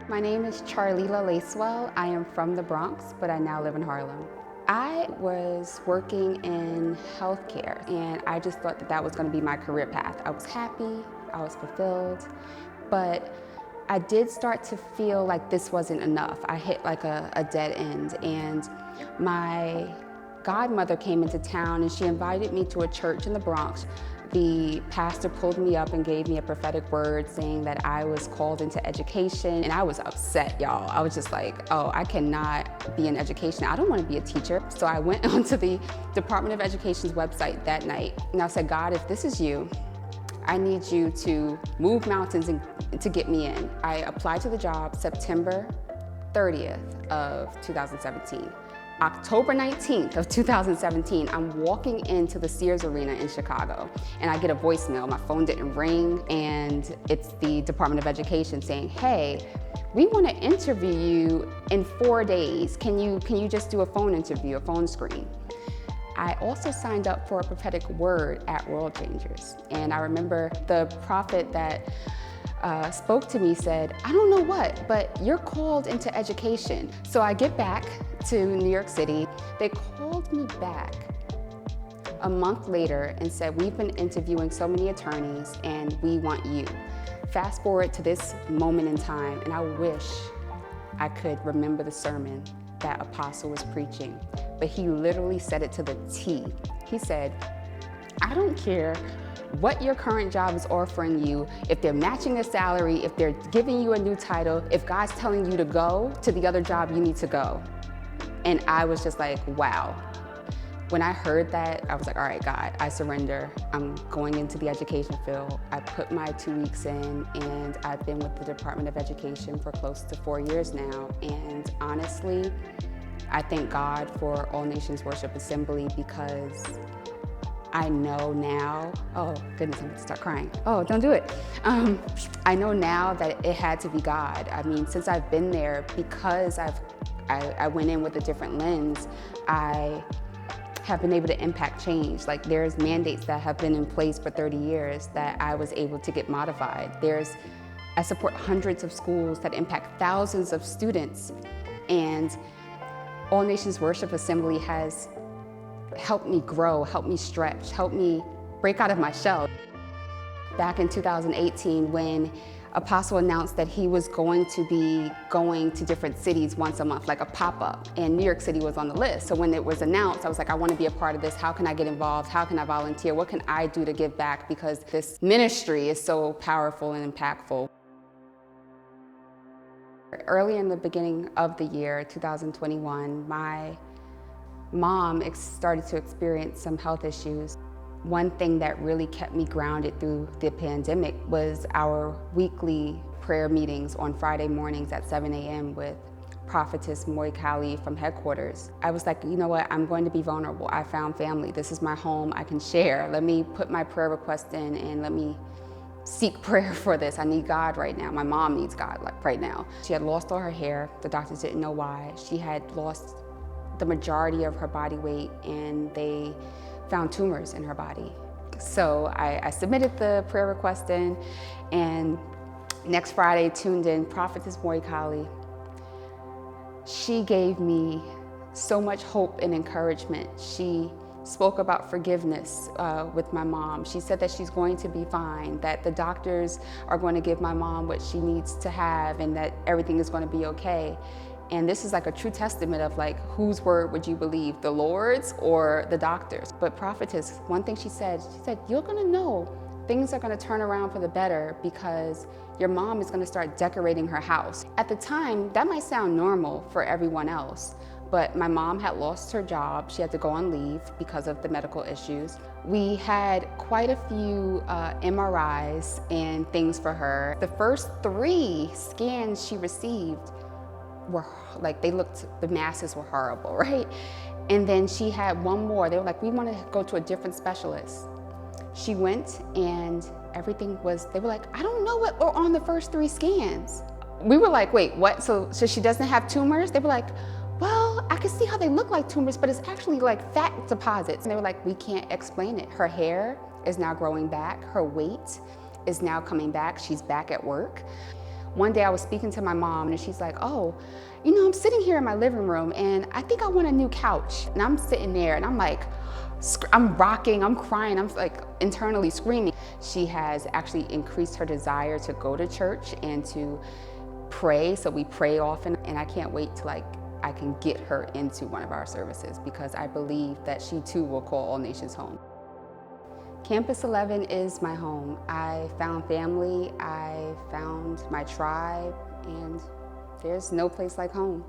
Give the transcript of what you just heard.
My name is Charlela Lacewell. I am from the Bronx, but I now live in Harlem. I was working in healthcare, and I just thought that that was going to be my career path. I was happy, I was fulfilled, but I did start to feel like this wasn't enough. I hit like a dead end, and my godmother came into town and she invited me to a church in the Bronx. The pastor pulled me up and gave me a prophetic word saying that I was called into education, and I was upset, y'all. I was just like, oh, I cannot be in education. I don't want to be a teacher. So I went onto the Department of Education's website that night, and I said, God, if this is you, I need you to move mountains and to get me in. I applied to the job September 30th of 2017. October 19th of 2017, I'm walking into the Sears Arena in Chicago, and I get a voicemail. My phone didn't ring, and it's the Department of Education saying, hey, we want to interview you in 4 days. Can you just do a phone interview, a phone screen? I also signed up for a prophetic word at World Changers, and I remember the prophet that spoke to me said, I don't know what, but you're called into education. So I get back to New York City. They called me back a month later and said, we've been interviewing so many attorneys and we want you. Fast forward to this moment in time, and I wish I could remember the sermon that Apostle was preaching, but he literally said it to the T. He said, I don't care what your current job is offering you, if they're matching the salary, if they're giving you a new title, if God's telling you to go to the other job, you need to go. And I was just like, wow. When I heard that, I was like, all right, God, I surrender. I'm going into the education field. I put my 2 weeks in, and I've been with the Department of Education for close to 4 years now. And honestly, I thank God for All Nations Worship Assembly, because I know now, oh goodness, I'm gonna start crying. Oh, don't do it. I know now that it had to be God. I mean, since I've been there, because I went in with a different lens, I have been able to impact change. Like, there's mandates that have been in place for 30 years that I was able to get modified. I support hundreds of schools that impact thousands of students, and All Nations Worship Assembly has helped me grow, helped me stretch, helped me break out of my shell. Back in 2018, when Apostle announced that he was going to be going to different cities once a month, like a pop-up, and New York City was on the list. So when it was announced, I was like, I want to be a part of this. How can I get involved? How can I volunteer? What can I do to give back? Because this ministry is so powerful and impactful. Early in the beginning of the year, 2021, my mom started to experience some health issues. One thing that really kept me grounded through the pandemic was our weekly prayer meetings on Friday mornings at 7 a.m. with Prophetess Moikali from headquarters. I was like, you know what, I'm going to be vulnerable. I found family. This is my home. I can share. Let me put my prayer request in, and let me seek prayer for this. I need God right now. My mom needs God right now. She had lost all her hair. The doctors didn't know why. She had lost the majority of her body weight, and they found tumors in her body. So I submitted the prayer request in, and next Friday tuned in Prophetess Moikali. She gave me so much hope and encouragement. She spoke about forgiveness with my mom. She said that she's going to be fine, that the doctors are going to give my mom what she needs to have, and that everything is going to be okay. And this is like a true testament of like, whose word would you believe, the Lord's or the doctor's? But Prophetess, one thing she said, you're gonna know things are gonna turn around for the better, because your mom is gonna start decorating her house. At the time, that might sound normal for everyone else, but my mom had lost her job. She had to go on leave because of the medical issues. We had quite a few MRIs and things for her. The first 3 scans she received were like, the masses were horrible, right? And then she had one more. They were like, we want to go to a different specialist. She went, and everything was, they were like, I don't know what were on the first 3 scans. We were like, wait, what? So she doesn't have tumors? They were like, well, I can see how they look like tumors, but it's actually like fat deposits. And they were like, we can't explain it. Her hair is now growing back. Her weight is now coming back. She's back at work. One day I was speaking to my mom and she's like, oh, you know, I'm sitting here in my living room and I think I want a new couch. And I'm sitting there and I'm like, I'm rocking, I'm crying, I'm like internally screaming. She has actually increased her desire to go to church and to pray, so we pray often, and I can't wait till I can get her into one of our services because I believe that she too will call All Nations home. Campus 11 is my home. I found family, I found my tribe, and there's no place like home.